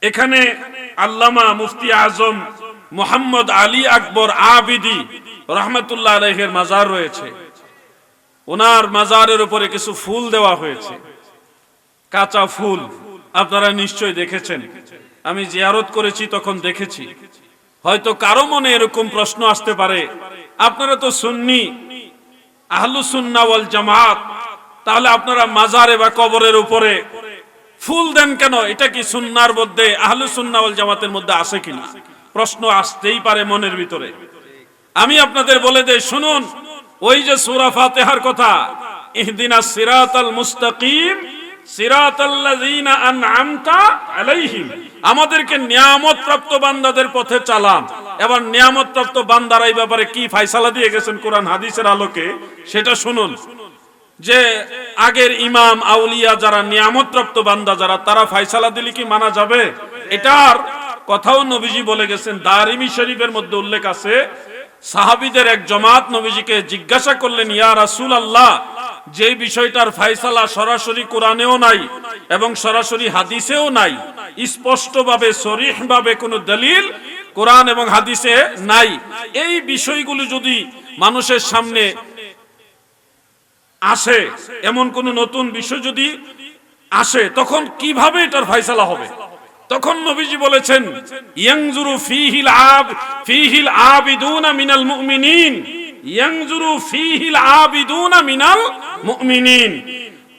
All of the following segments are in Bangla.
এখানে আল্লামা মুফতি আজম মোহাম্মদ আলী আকবর আবিদি রহমতুল্লাহ আলাইহির মাজার রয়েছে। ওনার মাজারের উপরে কিছু ফুল দেওয়া হয়েছে, কাঁচা ফুল। আপনারা নিশ্চয় দেখেছেন, আমি জিয়ারত করেছি তখন দেখেছি। হয়তো কারো মনে এরকম প্রশ্ন আসতে পারে, আপনারা তো সুন্নি, আহলুস সুন্নাহ ওয়াল জামাত, তাহলে আপনারা মাজারে বা কবরের উপরে ফুল দেন কেন? এটা কি সুন্নাহর মধ্যে, আহলুস সুন্নাহ ওয়াল জামাতের মধ্যে আছে কিনা? প্রশ্ন আসতেই পারে মনের ভিতরে। আমি আপনাদের বলে দেই, শুনুন, ওই যে সূরা ফাতিহার কথা, ইহদিনাস সিরাতাল মুস্তাকিম সিরাতাল্লাযীনা আন'আমতা আলাইহিম, আমাদেরকে নিয়ামত প্রাপ্ত বান্দাদের পথে চালান। এবার নিয়ামত প্রাপ্ত বান্দারা এই ব্যাপারে কি ফয়সালা দিয়ে গেছেন কোরআন হাদিসের আলোকে, সেটা শুনুন। যে আগের ইমাম আউলিয়া যারা নিয়ামত প্রাপ্ত বান্দা যারা, তারা ফয়সালা দিলে কি মানা যাবে? এটার কথাও নবীজি বলে গেছেন। দারিমি শরীফের মধ্যে উল্লেখ আছে, সাহাবীদের এক জামাত নবীজিকে জিজ্ঞাসা করলেন, ইয়া রাসূলুল্লাহ, যে বিষয়টার ফয়সালা সরাসরি কোরআনেও নাই এবং সরাসরি হাদিসেও নাই, স্পষ্টভাবে সরিহভাবে কোনো দলিল কোরআন এবং হাদিসে নাই, এই বিষয়গুলো যদি মানুষের সামনে আসে, এমন কোন নতুন বিষয় যদি আসে, তখন কিভাবে এটার ফয়সালা হবে? তখন নবীজি বলেছেন, ইয়ানজুরু ফীহিল আবিদুনা মিনাল মুমিনিন, ইয়ানজুরু ফীহিল আবিদুনা মিনাল মুমিনিন।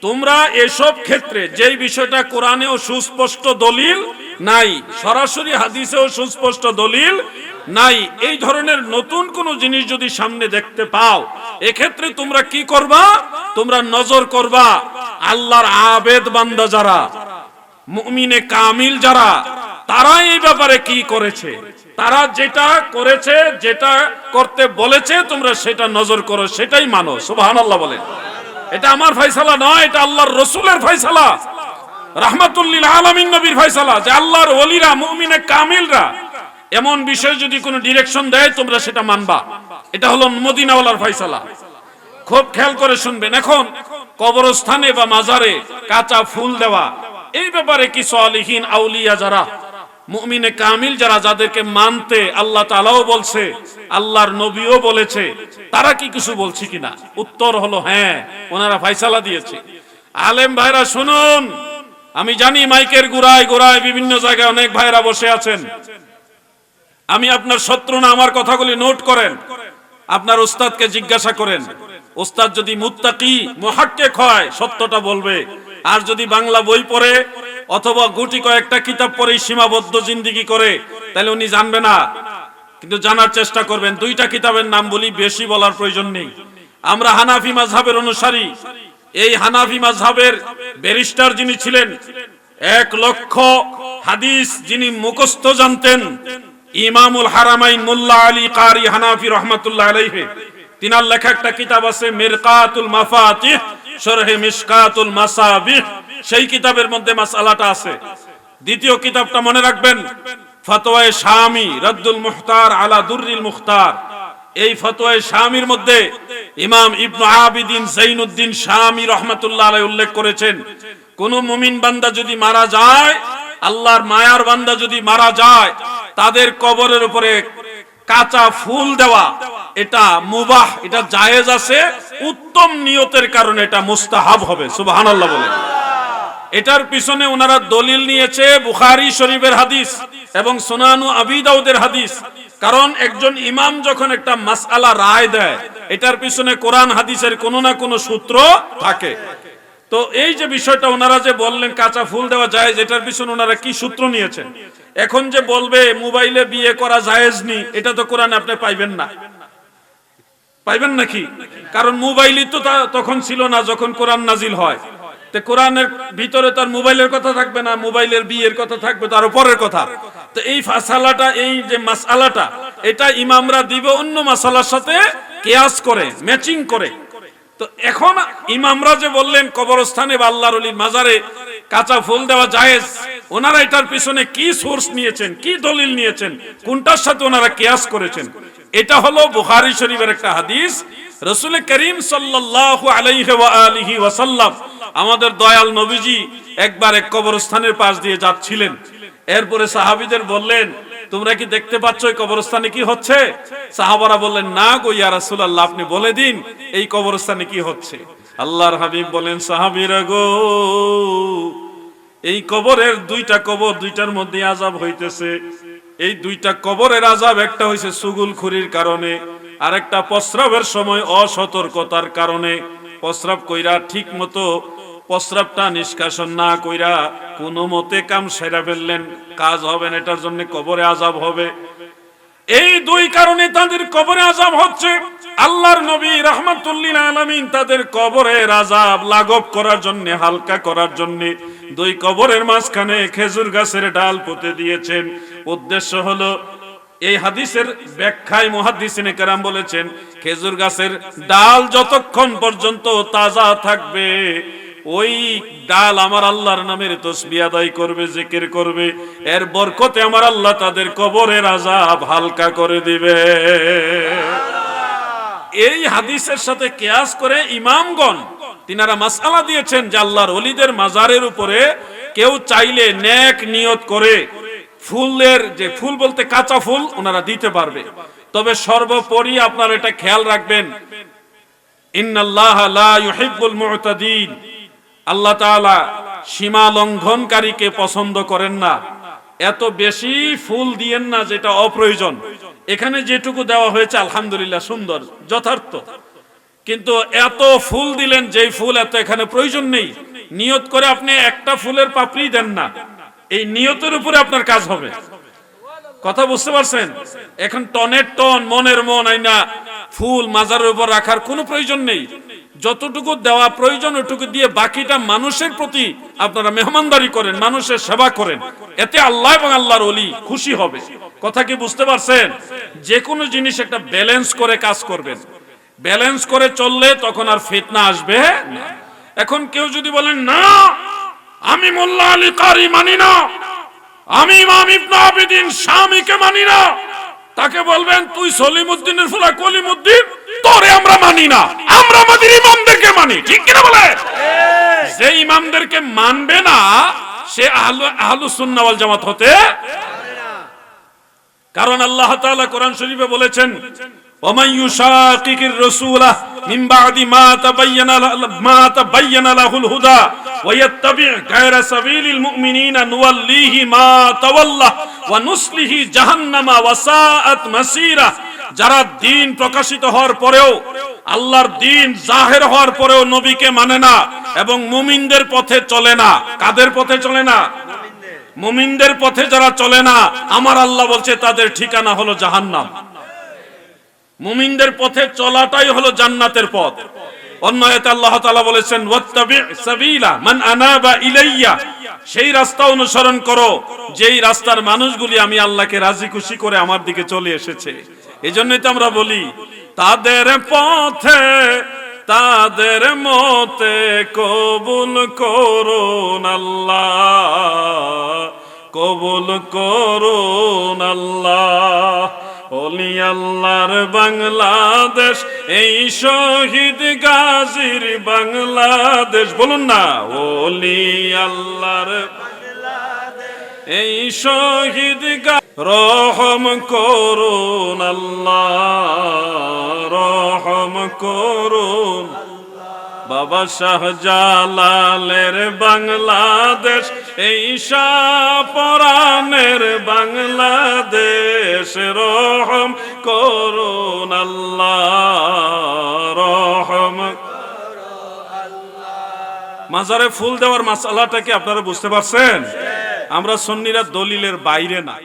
তোমরা এসব ক্ষেত্রে যেই বিষয়টা কোরআনেও সুস্পষ্ট দলিল নাই, সরাসরি হাদিসেও সুস্পষ্ট দলিল নাই, এই ধরনের নতুন কোন জিনিস যদি সামনে দেখতে পাও, এক্ষেত্রে তোমরা কি করবা? তোমরা নজর করবা আল্লাহর আবেদ বান্দা যারা, মুমিনে কামিল যারা, তারা এই ব্যাপারে কি করেছে, তারা যেটা করেছে, যেটা করতে বলেছে, তোমরা সেটা নজর করো, সেটাই মানো। সুবহানাল্লাহ বলেন। এটা আমার ফয়সালা নয়, এটা আল্লাহর রাসূলের ফয়সালা, রাহমাতুল লিল আলামিন নবীর ফয়সালা, যে আল্লাহর ওলিরা, মুমিনে কামিলরা এমন বিষয় যদি কোনো ডিরেকশন দেয়, তোমরা সেটা মানবা। এটা হলো মদিনাওয়ালার ফয়সালা। খুব খেয়াল করে শুনবেন। এখন কবরস্থানে বা মাজারে কাঁচা ফুল দেওয়া, এই ব্যাপারে কি সালিহিন আউলিয়া যারা, মুমিনে কামিল যারা, যাদেরকে মানতে আল্লাহ তাআলাও বলছে, আল্লাহর নবীও বলেছে, তারা কি কিছু বলছে কিনা? উত্তর হলো হ্যাঁ, ওনারা ফয়সালা দিয়েছে। আলেম ভাইরা শুনুন, আমি জানি মাইকের গোড়ায় গোড়ায় বিভিন্ন জায়গায় অনেক ভাইরা বসে আছেন। আমি আপনার শত্রু না, আমার কথাগুলি নোট করেন, আপনার উস্তাদকে জিজ্ঞাসা করেন। উস্তাদ যদি মুত্তাকি মুহাক্কিক হয়, সত্যটা বলবে। আর যদি বাংলা বই পড়ে অথবা গুটি কয়েকটা কিতাব পড়েই সীমাবদ্ধ জিন্দেগি করে, তাহলে উনি জানবে না। কিন্তু জানার চেষ্টা করবেন। দুইটা কিতাবের নাম বলি, বেশি বলার প্রয়োজন নেই। আমরা হানাফি মাযহাবের অনুসারী। এই হানাফি মাযহাবের ব্যারিস্টার যিনি ছিলেন, 1 লক্ষ হাদিস যিনি মুখস্থ জানতেন, ইমামুল হারামাইন মোল্লা আলী কারি হানাফি রহমাতুল্লাহ আলাইহি, তিনার লেখা একটা কিতাব আছে মিরকাতুল মাফাতিহ শরহে মিশকাতুল মাসাবিহ, সেই কিতাবের মধ্যে মাসআলাটা আছে। দ্বিতীয় কিতাবটা মনে রাখবেন, ফতোয়ায়ে শামি রাদ্দুল মুখতার আলা দুররিল মুখতার। এই ফতোয়ায়ে শামির মধ্যে ইমাম ইবনে আবিদিন যাইনুদ্দিন শামি রহমাতুল্লাহ আলাইহি উল্লেখ করেছেন, কোন মুমিন বান্দা যদি মারা যায়, আল্লাহর মায়ার বান্দা যদি মারা যায়, তাদের কবরের উপরে কাঁচা ফুল দেওয়া এটা মুবাহ, এটা জায়েজ আছে। উত্তম নিয়তের কারণে এটা মুস্তাহাব হবে। সুবহানাল্লাহ বলেন। এটার পিছনে ওনারা দলিল নিয়েছে বুখারী শরীফের হাদিস এবং সুনানু আবি দাউদের হাদিস। কারণ একজন ইমাম যখন একটা মাসআলা রায় দেয়, এটার পিছনে কোরআন হাদিসের কোনো না কোনো সূত্র থাকে। তো এই যে বিষয়টা ওনারা যে বললেন কাঁচা ফুল দেওয়া জায়েজ, এটার পিছনে ওনারা কি সূত্র নিয়েছেন? এখন যে বলবে মোবাইলে বিয়ে করা জায়েজ নি, এটা তো কোরআনে আপনি পাইবেন না। পাইবেন নাকি? কারণ মোবাইলই তো তখন ছিল না যখন কোরআন নাজিল হয়। তো কোরআনের ভিতরে তার মোবাইলের কথা থাকবে না, মোবাইলের বিয়ের কথা থাকবে, তার উপরের কথা। তো এই ফাসালাটা, এই যে মাসআলাটা, এটা ইমামরা দিবে অন্য মাসআলার সাথে কিয়াস করে, ম্যাচিং করে। তো এখন ইমামরা যে বললেন কবরস্থানে বা আল্লাহর ওলির মাজারে কাঁচা ফুল দেওয়া জায়েজ, ওনারা এটার পিছনে কি সোর্স নিয়েছেন, কি দলিল নিয়েছেন, কোনটার সাথে ওনারা কিয়াস করেছেন? এটা হলো বুখারী শরীফের একটা হাদিস। রাসূল করিম সাল্লাল্লাহু আলাইহি ওয়া আলিহি ওয়াসাল্লাম, আমাদের দয়াল নবীজি একবার এক কবরস্থানের পাশ দিয়ে যাচ্ছিলেন। এরপরে সাহাবীদের বললেন, তোমরা কি দেখতে পাচ্ছ এই কবরস্থানে কি হচ্ছে? সাহাবারা বললেন, না গো ইয়া রাসূলুল্লাহ, আপনি বলে দিন এই কবরস্থানে কি হচ্ছে। আল্লাহর হাবিব বলেন, সাহাবীরা গো, এই কবরের দুইটা কবর, দুইটার মধ্যে আযাব হইতেছে। এই দুইটা কবরের আযাব, একটা হইছে সুগুলখুরির কারণে, আরেকটা প্রস্রাবের সময় অসতর্কতার কারণে। প্রস্রাব কইরা ঠিক মতো প্রস্রাবটা নিষ্কাশন না কইরা কোনো মতে কাম সেরা ফেললেন, কাজ হবে না, এটার জন্য কবরে আযাব হবে। এই দুই কারণে তাদের কবরে আযাব হচ্ছে। আল্লাহর নবী রাহমাতুল লিল আলামিন তাদের কবরের আযাব লাঘব করার জন্য, হালকা করার জন্য দুই কবরের মাঝখানে খেজুর গাছের ডাল পুঁতে দিয়েছেন। উদ্দেশ্য হলো, এই হাদিসের ব্যাখ্যায় মুহাদ্দিসিনে কেরাম বলেছেন, খেজুর গাছের ডাল যতক্ষণ পর্যন্ত তাজা থাকবে, ওই ডাল আমার আল্লাহর নামের তাসবিহ আদায় করবে, জিকির করবে, এর বরকতে আমার আল্লাহ তাদের কবরের আযাব হালকা করে দিবে। এই হাদিসের সাথে কিয়াস করে ইমামগণ তিনারা মাসআলা দিয়েছেন যে আল্লাহর ওলিদের মাজারের উপরে কেউ চাইলে নেক নিয়ত করে ফুলের, যে ফুল বলতে কাঁচা ফুল, ওনারা দিতে পারবে। তবে সর্বোপরি আপনারা এটা খেয়াল রাখবেন, ইন্নাল্লাহা লা ইউহিব্বুল মুতাদিন, আল্লাহ তাআলা সীমা লঙ্ঘনকারীকে পছন্দ করেন না। এত বেশি ফুল দিয়েন না যেটা অপ্রয়োজন। এখানে যেটুকু দেওয়া হয়েছে আলহামদুলিল্লাহ সুন্দর, যথার্থ, কিন্তু এত ফুল দিলেন যেই ফুল এত এখানে প্রয়োজন নেই। নিয়ত করে আপনি একটা ফুলের পাপড়ি দেন না, এই নিয়তের উপরে আপনার কাজ হবে। কথা বুঝতে পারছেন? এখন টনের টন, মনের মন আইনা ফুল মাজারের উপর রাখার কোনো প্রয়োজন নেই। যতটুকু দেওয়া প্রয়োজন ওটুকু দিয়ে বাকিটা মানুষের প্রতি আপনারা মেহমানদারি করেন, মানুষের সেবা করেন, এতে আল্লাহ এবং আল্লাহর ওলি খুশি হবে। কথা কি বুঝতে পারছেন? যে কোনো জিনিস একটা ব্যালেন্স করে কাজ করবেন, ব্যালেন্স করে চললে তখন আর ফিতনা আসবে না। এখন কেউ যদি বলেন, না আমি মোল্লা আলী কারি মানি না, আমি ইমাম ইবনে আবিদিন শামীকে মানি না, তাকে বলবেন, তুই সলিমউদ্দিনের ফুলা কলিমউদ্দিন, তোরে আমরা মানি না, আমরা আমাদের ইমামদেরকে মানি। ঠিক কি না বলে? যে ইমামদেরকে মানবে না সে আহলুস সুন্নাহ ওয়াল জামাত হতে পারে না। কারণ আল্লাহ তাআলা কোরআন শরীফে বলেছেন, ওমান ইউশাকিকির রাসূলা মিন বাদি মা তাবায়্যানা লাহুল হুদা ওয়া ইয়াত্তাবি গায়রা সাবিলিল মুমিনিনা নুওয়াল্লিহি মা তাওয়াল্লা ওয়া নুসলিহি জাহান্নামা ওয়া সাআত মাসীরা। যারা দ্বীন প্রকাশিত হওয়ার পরেও, আল্লাহর দ্বীন জাহের হওয়ার পরেও নবীকে মানে না এবং মুমিনদের পথে চলে না। কাদের পথে চলে না? মুমিনদের পথে যারা চলে না, আমার আল্লাহ বলছে তাদের ঠিকানা হলো জাহান্নাম। মুমিনদের পথে চলাটাই হলো জান্নাতের পথ। অন্য আয়াতে আল্লাহ তাআলা বলেছেন, ওয়াত্তাবি সাবিলা মান আনাবা ইলাইয়া, সেই রাস্তা অনুসরণ করো যেই রাস্তার মানুষগুলি আমি আল্লাহকে রাজি খুশি করে আমার দিকে চলে এসেছে। এজন্যই তো আমরা বলি, তাদের পথে তাদের মতে কবুল করুন আল্লাহ, কবুল করুন আল্লাহ। ওলি আল্লাহর বাংলাদেশ, এই শহীদ গাজীর বাংলাদেশ, বলুন না, ওলি আল্লাহর বাংলাদেশ, এই শহীদ রহম করুন আল্লাহ, রহম করুন। বাবা শাহজালালের বাংলাদেশ, এই শাহপরানের বাংলাদেশ, রহম করুন আল্লাহ, রহম। মাজারে ফুল দেওয়ার মাসালাটা কি আপনারা বুঝতে পারছেন? আমরা সুন্নিরা দলিলের বাইরে না।